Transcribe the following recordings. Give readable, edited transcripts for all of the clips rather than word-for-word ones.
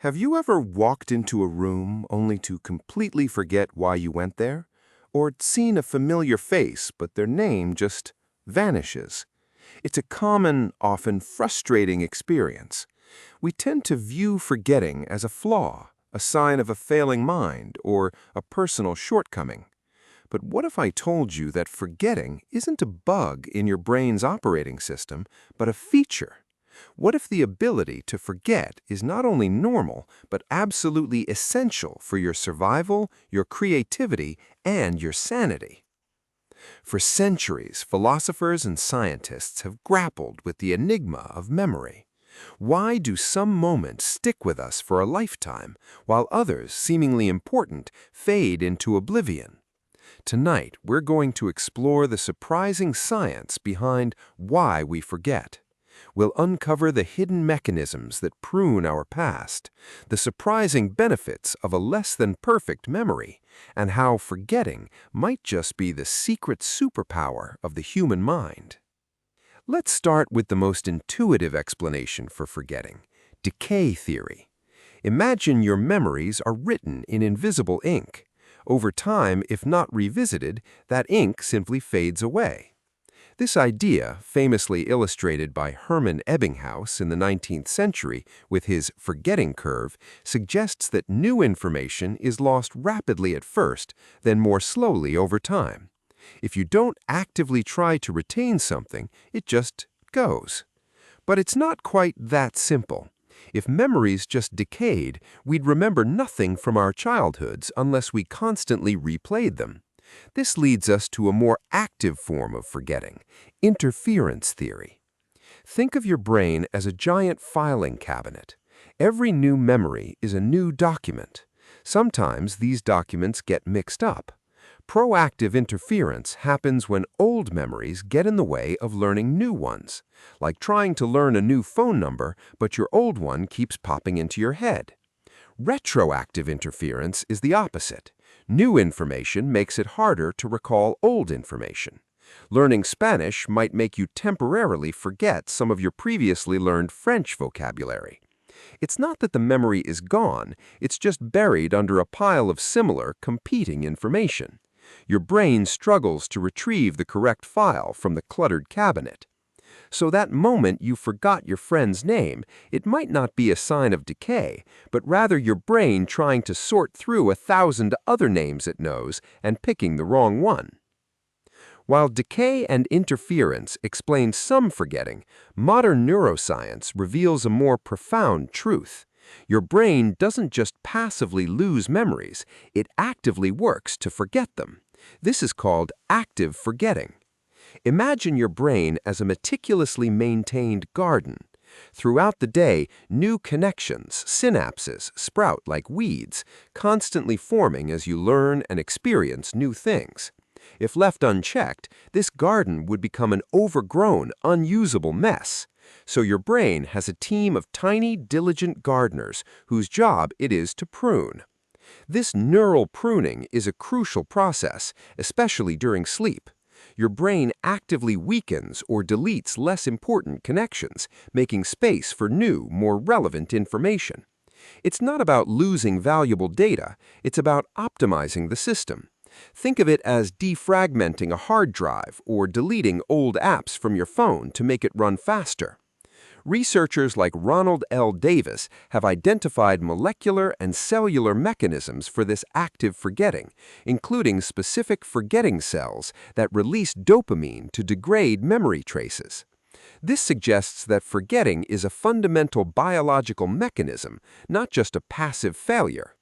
Have you ever walked into a room only to completely forget why you went there? Or seen a familiar face, but their name just vanishes? It's a common, often frustrating experience. We tend to view forgetting as a flaw, a sign of a failing mind, or a personal shortcoming. But what if I told you that forgetting isn't a bug in your brain's operating system, but a feature? What if the ability to forget is not only normal, but absolutely essential for your survival, your creativity, and your sanity? For centuries, philosophers and scientists have grappled with the enigma of memory. Why do some moments stick with us for a lifetime, while others, seemingly important, fade into oblivion? Tonight, we're going to explore the surprising science behind why we forget. We'll uncover the hidden mechanisms that prune our past, the surprising benefits of a less-than-perfect memory, and how forgetting might just be the secret superpower of the human mind. Let's start with the most intuitive explanation for forgetting: decay theory. Imagine your memories are written in invisible ink. Over time, if not revisited, that ink simply fades away. This idea, famously illustrated by Hermann Ebbinghaus in the 19th century with his forgetting curve, suggests that new information is lost rapidly at first, then more slowly over time. If you don't actively try to retain something, it just goes. But it's not quite that simple. If memories just decayed, we'd remember nothing from our childhoods unless we constantly replayed them. This leads us to a more active form of forgetting: interference theory. Think of your brain as a giant filing cabinet. Every new memory is a new document. Sometimes these documents get mixed up. Proactive interference happens when old memories get in the way of learning new ones, like trying to learn a new phone number, but your old one keeps popping into your head. Retroactive interference is the opposite. New information makes it harder to recall old information. Learning Spanish might make you temporarily forget some of your previously learned French vocabulary. It's not that the memory is gone, it's just buried under a pile of similar, competing information. Your brain struggles to retrieve the correct file from the cluttered cabinet. So that moment you forgot your friend's name, it might not be a sign of decay, but rather your brain trying to sort through 1,000 other names it knows and picking the wrong one. While decay and interference explain some forgetting, modern neuroscience reveals a more profound truth. Your brain doesn't just passively lose memories, it actively works to forget them. This is called active forgetting. Imagine your brain as a meticulously maintained garden. Throughout the day, new connections, synapses, sprout like weeds, constantly forming as you learn and experience new things. If left unchecked, this garden would become an overgrown, unusable mess. So your brain has a team of tiny, diligent gardeners whose job it is to prune. This neural pruning is a crucial process, especially during sleep. Your brain actively weakens or deletes less important connections, making space for new, more relevant information. It's not about losing valuable data, it's about optimizing the system. Think of it as defragmenting a hard drive or deleting old apps from your phone to make it run faster. Researchers like Ronald L. Davis have identified molecular and cellular mechanisms for this active forgetting, including specific forgetting cells that release dopamine to degrade memory traces. This suggests that forgetting is a fundamental biological mechanism, not just a passive failure.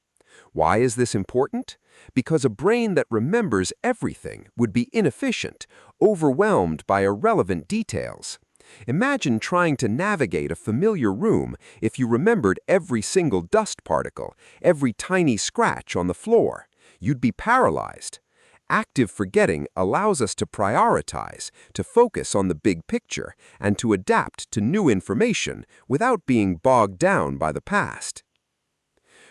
Why is this important? Because a brain that remembers everything would be inefficient, overwhelmed by irrelevant details. Imagine trying to navigate a familiar room if you remembered every single dust particle, every tiny scratch on the floor. You'd be paralyzed. Active forgetting allows us to prioritize, to focus on the big picture, and to adapt to new information without being bogged down by the past.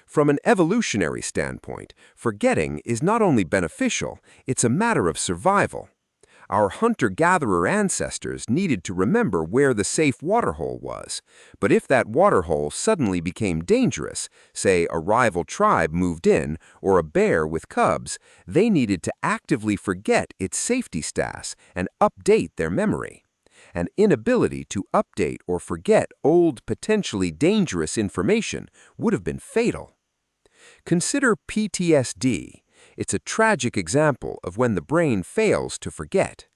From an evolutionary standpoint, forgetting is not only beneficial, it's a matter of survival. Our hunter-gatherer ancestors needed to remember where the safe waterhole was, but if that waterhole suddenly became dangerous, say a rival tribe moved in or a bear with cubs, they needed to actively forget its safety status and update their memory. An inability to update or forget old, potentially dangerous information would have been fatal. Consider PTSD. It's a tragic example of when the brain fails to forget.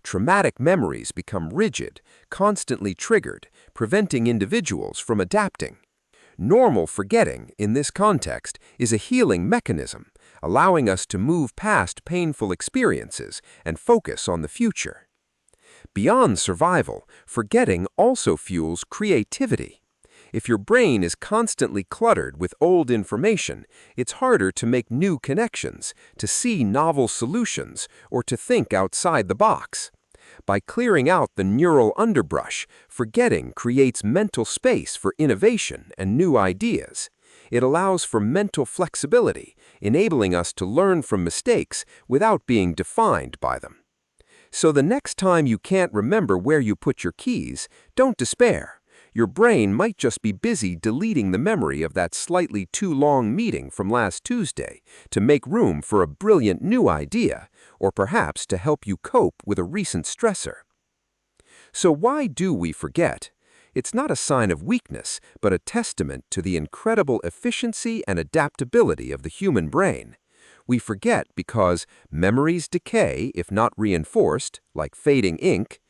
Traumatic memories become rigid, constantly triggered, preventing individuals from adapting. Normal forgetting, in this context, is a healing mechanism, allowing us to move past painful experiences and focus on the future. Beyond survival, forgetting also fuels creativity. If your brain is constantly cluttered with old information, it's harder to make new connections, to see novel solutions, or to think outside the box. By clearing out the neural underbrush, forgetting creates mental space for innovation and new ideas. It allows for mental flexibility, enabling us to learn from mistakes without being defined by them. So the next time you can't remember where you put your keys, don't despair. Your brain might just be busy deleting the memory of that slightly too long meeting from last Tuesday to make room for a brilliant new idea, or perhaps to help you cope with a recent stressor. So why do we forget? It's not a sign of weakness, but a testament to the incredible efficiency and adaptability of the human brain. We forget because memories decay if not reinforced, like fading ink.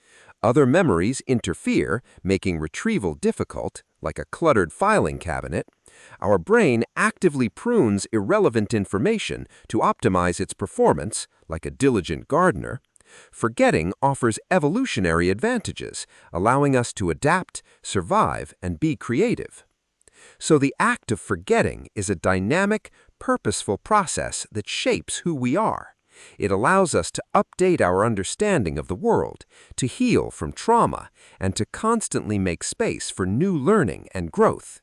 Other memories interfere, making retrieval difficult, like a cluttered filing cabinet. Our brain actively prunes irrelevant information to optimize its performance, like a diligent gardener. Forgetting offers evolutionary advantages, allowing us to adapt, survive, and be creative. So the act of forgetting is a dynamic, purposeful process that shapes who we are. It allows us to update our understanding of the world, to heal from trauma, and to constantly make space for new learning and growth.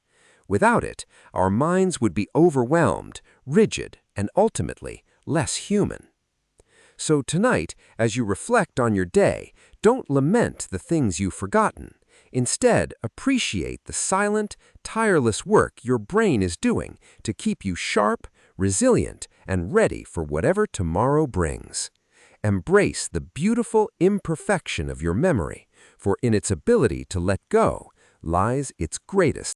Without it, our minds would be overwhelmed, rigid, and ultimately less human. So tonight, as you reflect on your day, don't lament the things you've forgotten. Instead, appreciate the silent, tireless work your brain is doing to keep you sharp, resilient, and ready for whatever tomorrow brings. Embrace the beautiful imperfection of your memory, for in its ability to let go lies its greatest